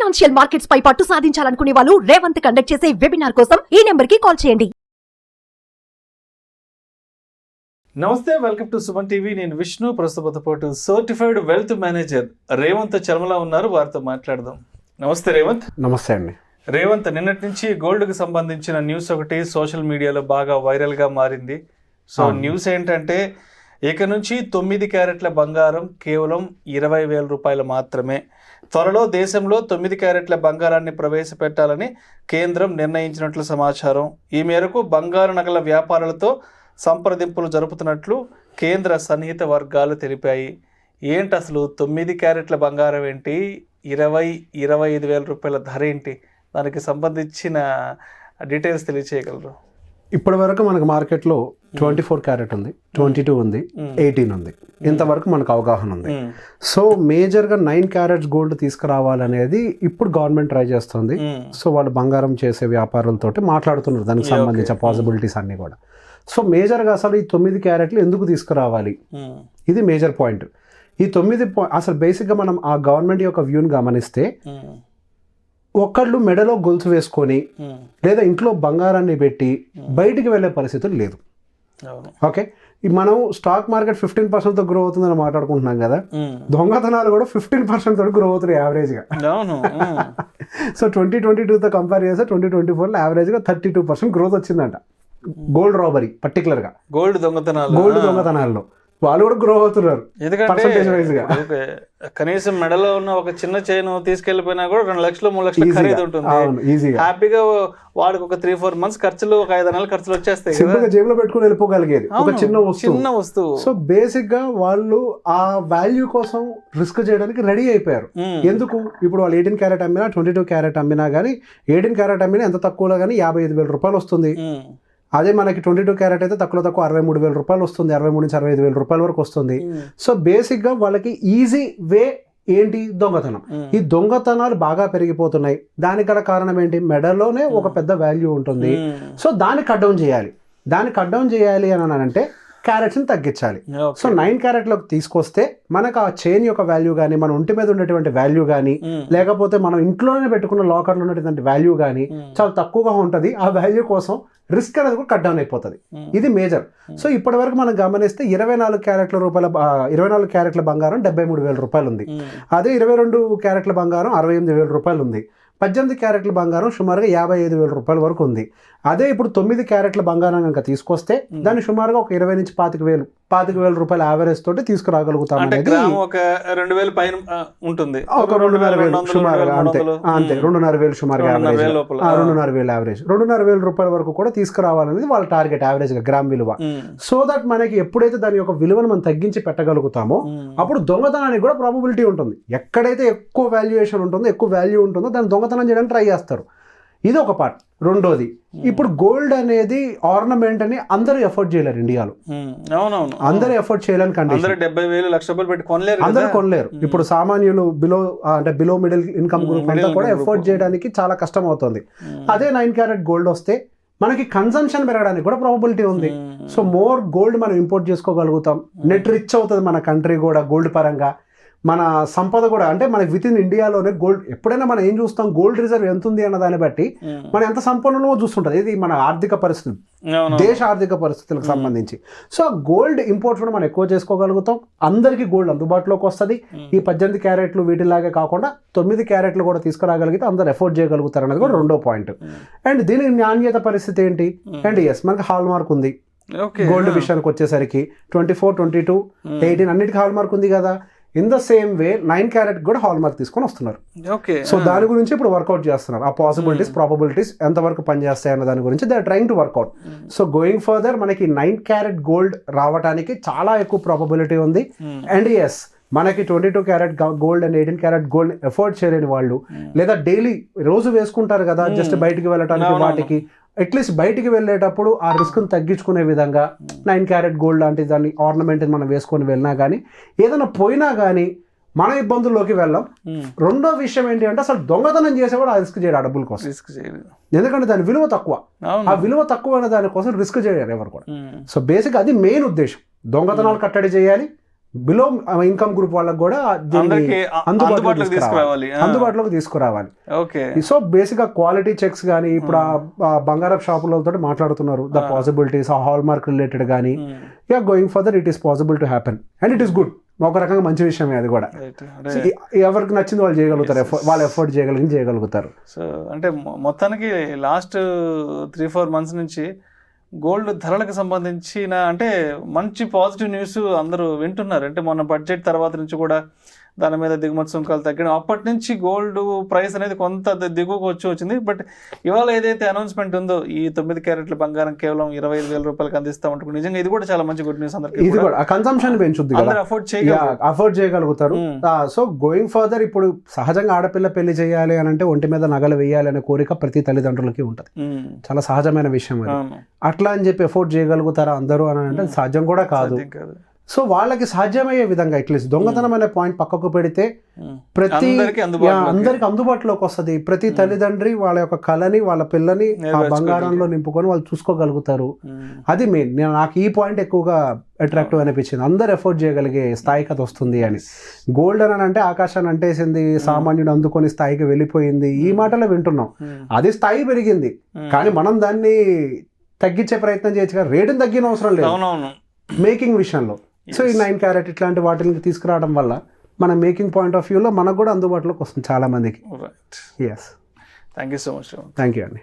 Financial markets పై పట్టు సాధించాలనుకునే వాళ్ళు Revanth conduct చేసే వెబినార్ కోసం ఈ నెంబర్ కి కాల్ చేయండి. నమస్తే, వెల్కమ్ టు సుమన్ టీవీ. నేను విష్ణు. ప్రస్తుత పాటు సర్టిఫైడ్ వెల్త్ మేనేజర్ రేవంత్ చర్మల ఉన్నారు, వారితో మాట్లాడదాం. నమస్తే రేవంత్. నమస్తే అండి. రేవంత్, నిన్నటి నుంచి గోల్డ్కి సంబంధించిన న్యూస్ ఒకటి సోషల్ మీడియాలో బాగా వైరల్గా మారింది. సో న్యూస్ ఏంటంటే, ఇక నుంచి 9 క్యారెట్ల బంగారం కేవలం 20,000 రూపాయలు మాత్రమే. త్వరలో దేశంలో 9 క్యారెట్ల బంగారాన్ని ప్రవేశపెట్టాలని కేంద్రం నిర్ణయించినట్లు సమాచారం. ఈ మేరకు బంగారు నగల వ్యాపారులతో సంప్రదింపులు జరుపుతున్నట్లు కేంద్ర సన్నిహిత వర్గాలు తెలిపాయి. ఏంటి అసలు 9 క్యారెట్ల బంగారం ఏంటి, 25,000 రూపాయల ధర ఏంటి, దానికి సంబంధించిన డీటెయిల్స్ తెలియచేయగలరు? ఇప్పటి వరకు మనకు మార్కెట్లో 24 క్యారెట్ ఉంది, 22 ఉంది, 18 ఉంది. ఇంతవరకు మనకు అవగాహన ఉంది. సో మేజర్గా 9 క్యారెట్స్ గోల్డ్ తీసుకురావాలనేది ఇప్పుడు గవర్నమెంట్ ట్రై చేస్తుంది. సో వాళ్ళు బంగారం చేసే వ్యాపారులతోటి మాట్లాడుతున్నారు దానికి సంబంధించిన పాసిబిలిటీస్ అన్నీ కూడా. సో మేజర్గా అసలు ఈ 9 క్యారెట్లు ఎందుకు తీసుకురావాలి, ఇది మేజర్ పాయింట్. ఈ 9 అసలు బేసిక్గా మనం ఆ గవర్నమెంట్ యొక్క వ్యూని గమనిస్తే, ఒకళ్ళు మెడలో గొలుసు వేసుకొని లేదా ఇంట్లో బంగారాన్ని పెట్టి బయటికి వెళ్ళే పరిస్థితులు లేదు. ఓకే, మనం స్టాక్ మార్కెట్ 15% గ్రో అవుతుందని మాట్లాడుకుంటున్నాం కదా, దొంగతనాలు కూడా 15% తోటి గ్రో అవుతున్నాయి యావరేజ్గా. సో 2022తో కంపేర్ చేస్తే 2024లో యావరేజ్గా 32% గ్రోత్ వచ్చిందంట గోల్డ్ రాబరీ, పర్టికులర్గా గోల్డ్ దొంగతనాల్లో వాళ్ళు కూడా గ్రో అవుతున్నారు. కనీసం మెడలో ఉన్న ఒక చిన్న చైన్ తీసుకెళ్లిపోయినా కూడా 2 లక్షలు 3 లక్షలు ఖరీదు ఉంటుంది. హ్యాపీగా వాడికి ఒక 3-4 మంత్స్ ఖర్చులు, ఒక 5 నెలల ఖర్చులు వచ్చేస్తాయి. జేబులో పెట్టుకుని వెళ్ళిపోగలిగేది ఒక చిన్న వస్తువు. సో బేసిక్ గా వాళ్ళు ఆ వాల్యూ కోసం రిస్క్ చేయడానికి రెడీ అయిపోయారు. ఎందుకు? ఇప్పుడు వాళ్ళు 18 క్యారెట్ అమ్మినా 22 క్యారెట్ అమ్మినా కానీ, 18 క్యారెట్ అమ్మినా ఎంత తక్కువలో కానీ 55,000 రూపాయలు వస్తుంది. అదే మనకి 22 క్యారెట్ అయితే తక్కువ 63,000 రూపాయలు వస్తుంది, 63 నుంచి 65,000 రూపాయల వరకు వస్తుంది. సో బేసిక్గా వాళ్ళకి ఈజీ వే ఏంటి? దొంగతనం. ఈ దొంగతనాలు బాగా పెరిగిపోతున్నాయి. దానికి గల కారణం ఏంటి? మెడలోనే ఒక పెద్ద వాల్యూ ఉంటుంది. సో దాన్ని కట్ డౌన్ చేయాలి అని అంటే క్యారెట్స్ని తగ్గించాలి. సో 9 క్యారెట్లోకి తీసుకొస్తే మనకు ఆ చైన్ యొక్క వాల్యూ కానీ, మన ఒంటి మీద ఉన్నటువంటి వాల్యూ కానీ, లేకపోతే మనం ఇంట్లోనే పెట్టుకున్న లాకర్లో ఉన్నటువంటి వాల్యూ కానీ చాలా తక్కువగా ఉంటుంది. ఆ వాల్యూ కోసం రిస్క్ అనేది కూడా కట్ డౌన్ అయిపోతుంది. ఇది మేజర్. సో ఇప్పటి వరకు మనం గమనిస్తే 24 క్యారెట్ల బంగారం 73,000 రూపాయలు ఉంది. అదే 22 క్యారెట్ల బంగారం 68,000 రూపాయలు ఉంది. 18 క్యారెట్ల బంగారం సుమారుగా 55,000 రూపాయల వరకు ఉంది. అదే ఇప్పుడు 9 క్యారెట్ల బంగారం కనుక తీసుకొస్తే దాన్ని సుమారుగా ఒక 20 నుంచి 25,000 రూపాయల యావరేజ్ తోటి తీసుకురాగలుగుతాం. అనేది ఒక 2,000 పైన ఉంటుంది, ఒక 2,500 సుమారుగా, అంతే 2,500 సుమారుగా యావరేజ్, 2,500 యావరేజ్, 2,500 రూపాయల వరకు కూడా తీసుకురావాలనేది వాళ్ళ టార్గెట్ యావరేజ్ గా గ్రామ్ విలువ. సో దట్ మనకి ఎప్పుడైతే దాని యొక్క విలువను మనం తగ్గించి పెట్టగలుగుతామో అప్పుడు దొంగతనానికి కూడా ప్రాబబిలిటీ ఉంటుంది. ఎక్కడైతే ఎక్కువ వాల్యుయేషన్ ఉంటుందో, ఎక్కువ వాల్యూ ఉంటుందో దాన్ని దొంగతనం చేయడానికి ట్రై చేస్తారు. ఇది ఒక పార్ట్. రెండోది, ఇప్పుడు గోల్డ్ అనేది ఆర్నమెంట్ అని అందరూ ఎఫోర్డ్ చేయలేరు ఇండియాలో. అందరూ ఎఫోర్డ్ చేయలేని కండిషన్. 70,000 లక్ష రూపాయలు పెట్టి అందరూ కొనలేరు. ఇప్పుడు సామాన్యులు బిలో మిడిల్ ఇన్కమ్ గ్రూప్ అంతా కూడా ఎఫోర్డ్ చేయడానికి చాలా కష్టం అవుతుంది. అదే 9 క్యారెట్ గోల్డ్ వస్తే మనకి కన్సంప్షన్ పెరగడానికి కూడా ప్రాబబిలిటీ ఉంది. సో మోర్ గోల్డ్ మనం ఇంపోర్ట్ చేసుకోగలుగుతాం. నెట్ రిచ్ అవుతుంది మన కంట్రీ కూడా గోల్డ్ పరంగా. మన సంపద కూడా, అంటే మన విత్ ఇన్ ఇండియాలోనే గోల్డ్, ఎప్పుడైనా మనం ఏం చూస్తాం, గోల్డ్ రిజర్వ్ ఎంత ఉంది అన్న దాన్ని బట్టి మనం ఎంత సంపన్నులో చూస్తుంటుంది. ఇది మన ఆర్థిక పరిస్థితి, దేశ ఆర్థిక పరిస్థితులకు సంబంధించి. సో గోల్డ్ ఇంపోర్ట్స్ కూడా మనం ఎక్కువ చేసుకోగలుగుతాం. అందరికీ గోల్డ్ అందుబాటులోకి వస్తుంది. ఈ 18 క్యారెట్లు వీటిలాగే కాకుండా 9 క్యారెట్లు కూడా తీసుకురాగలిగితే అందరు ఎఫోర్డ్ చేయగలుగుతారు అనేది కూడా రెండో పాయింట్. అండ్ దీనికి నాణ్యత పరిస్థితి ఏంటి? అండ్ ఎస్, మనకి హాల్ మార్క్ ఉంది. గోల్డ్ విషయానికి వచ్చేసరికి 24, 22, 18 అన్నిటికీ హాల్ మార్క్ ఉంది కదా. In the same way 9 carrot కూడా హాల్ మార్క్ తీసుకొని వస్తున్నారు. సో దాని గురించి ఇప్పుడు వర్కౌట్ చేస్తున్నారు. ఆ పాసిబిలిటీస్, ప్రాబబిలిటీస్ ఎంతవరకు పనిచేస్తాయి అన్న దాని గురించి they are trying to work out. So going further మనకి 9 క్యారెట్ గోల్డ్ రావడానికి చాలా ఎక్కువ ప్రాబబిలిటీ ఉంది. అండ్ ఎస్, మనకి 22 carat gold and 18 carat gold afford చేయలేని వాళ్ళు, లేదా డైలీ రోజు వేసుకుంటారు కదా జస్ట్ బయటికి వెళ్ళటానికి, వాటికి అట్లీస్ట్ బయటికి వెళ్ళేటప్పుడు ఆ రిస్క్ని తగ్గించుకునే విధంగా 9 క్యారెట్ గోల్డ్ లాంటి దాన్ని ఆర్నమెంట్ మనం వేసుకొని వెళ్ళినా కానీ, ఏదైనా పోయినా కానీ మన ఇబ్బందుల్లోకి వెళ్ళాం. రెండో విషయం ఏంటి అంటే, అసలు దొంగతనం చేసేవాడు ఆ రిస్క్ చేయడు, ఆ డబ్బుల కోసం. ఎందుకంటే దాని విలువ తక్కువ. ఆ విలువ తక్కువ అనే దానికోసం రిస్క్ చేయరు ఎవరు కూడా. సో బేసిక్ అది మెయిన్ ఉద్దేశం. దొంగతనాలు కట్టడి చేయాలి, బిలో ఇన్కమ్ గ్రూప్ వాళ్ళకి కూడా దీన్ని అందరికీ అందుబాటులోకి తీసుకురావాలి. అందుబాటులోకి తీసుకురావాలి. ఓకే. సో బేసిక్ గా క్వాలిటీ చెక్స్ కానీ ఇప్పుడు ఆ బంగారపు షాపులతో మాట్లాడుతున్నారు ద పాసిబిలిటీస్ ఆ హాల్ మార్క్ రిలేటెడ్ కానీ going further it is possible to happen and it is good. ఒక రకంగా మంచి విషయమే అది కూడా. ఎవరికి నచ్చింది వాళ్ళు చేయగలుగుతారు, వాళ్ళు ఎఫోర్డ్ చేయగలుగుతారు. సో అంటే మొత్తానికి లాస్ట్ 3-4 months నుంచి గోల్డ్ ధరలకు సంబంధించిన అంటే మంచి పాజిటివ్ న్యూస్ అందరూ వింటున్నారు. అంటే మొన్న బడ్జెట్ తర్వాత నుంచి కూడా దాని మీద దిగుమతి సుంకాలు తగ్గడం, అప్పటి నుంచి గోల్డ్ ప్రైస్ అనేది కొంత దిగువకు వచ్చింది. బట్ ఇవాళ ఏదైతే అనౌన్స్మెంట్ ఉందో ఈ 9 క్యారెట్ల బంగారం కేవలం 25,000 రూపాయలకు అందిస్తాం అంటున్నారు. నిజంగా ఇది కూడా చాలా మంచి గుడ్ న్యూస్. అందరికీ ఇది కూడా కన్సంప్షన్ పెంచుద్ది, అఫోర్డ్ చేయగలుగుతారు. సో గోయింగ్ ఫర్దర్ ఇప్పుడు సహజంగా ఆడపిల్ల పెళ్లి చేయాలి అని అంటే ఒంటి మీద నగలు వేయాలి అనే కోరిక ప్రతి తల్లిదండ్రులకి ఉంటుంది. చాలా సహజమైన విషయం అది. అట్లా అని చెప్పి ఎఫోర్డ్ చేయగలుగుతారా అందరూ అని అంటే సాధ్యం కూడా కాదు. సో వాళ్ళకి సాధ్యమయ్యే విధంగా అట్లీస్ట్ దొంగతనం అనే పాయింట్ పక్కకు పెడితే అందరికి అందుబాటులోకి వస్తుంది. ప్రతి తల్లిదండ్రి వాళ్ళ యొక్క కళని వాళ్ళ పిల్లని ఆ బంగారంలో నింపుకొని వాళ్ళు చూసుకోగలుగుతారు. అది మెయిన్. నాకు ఈ పాయింట్ ఎక్కువగా అట్రాక్టివ్ అనిపించింది. అందరు ఎఫోర్డ్ చేయగలిగే స్థాయికి అది వస్తుంది అని. గోల్డ్ అని అంటే ఆకాశాన్ని అంటేసింది, సామాన్యుడు అందుకొని స్థాయికి వెళ్ళిపోయింది, ఈ మాటలో వింటున్నాం. అది స్థాయి పెరిగింది కానీ మనం దాన్ని తగ్గించే ప్రయత్నం చేయొచ్చు కదా. రేటుని తగ్గిన అవసరం లేదు మేకింగ్ విషయంలో. సో ఈ 9 క్యారెట్ ఇట్లాంటి వాటిని తీసుకురావడం వల్ల మన మేకింగ్ పాయింట్ ఆఫ్ వ్యూలో మనకు కూడా అందుబాటులోకి వస్తుంది చాలా మందికి. Thank you so much. Thank you అండి.